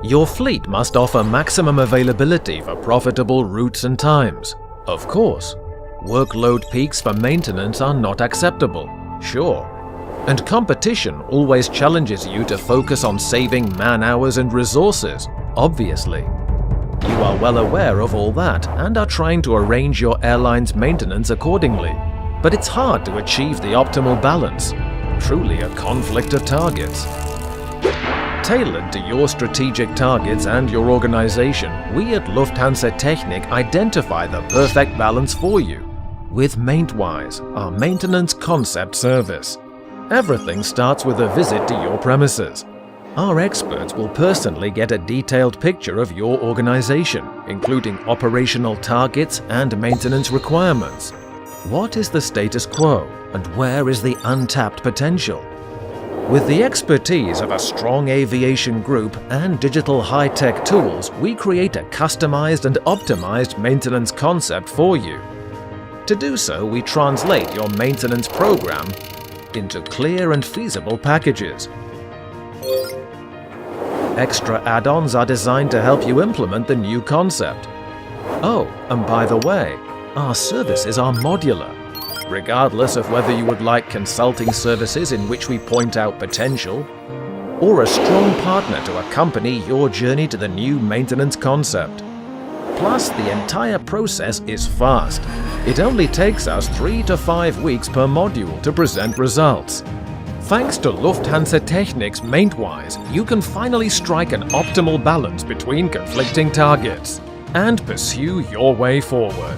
Your fleet must offer maximum availability for profitable routes and times. Of course, workload peaks for maintenance are not acceptable, sure. And competition always challenges you to focus on saving man-hours and resources, obviously. You are well aware of all that and are trying to arrange your airline's maintenance accordingly. But it's hard to achieve the optimal balance. Truly a conflict of targets. Tailored to your strategic targets and your organization, we at Lufthansa Technik identify the perfect balance for you with Maintenwise, our maintenance concept service. Everything starts with a visit to your premises. Our experts will personally get a detailed picture of your organization, including operational targets and maintenance requirements. What is the status quo and where is the untapped potential? With the expertise of a strong aviation group and digital high-tech tools, we create a customized and optimized maintenance concept for you. To do so, we translate your maintenance program into clear and feasible packages. Extra add-ons are designed to help you implement the new concept. Oh, and by the way, our services are modular. Regardless of whether you would like consulting services in which we point out potential, or a strong partner to accompany your journey to the new maintenance concept. Plus, the entire process is fast. It only takes us 3 to 5 weeks per module to present results. Thanks to Lufthansa Technik's Maintenwise, you can finally strike an optimal balance between conflicting targets and pursue your way forward.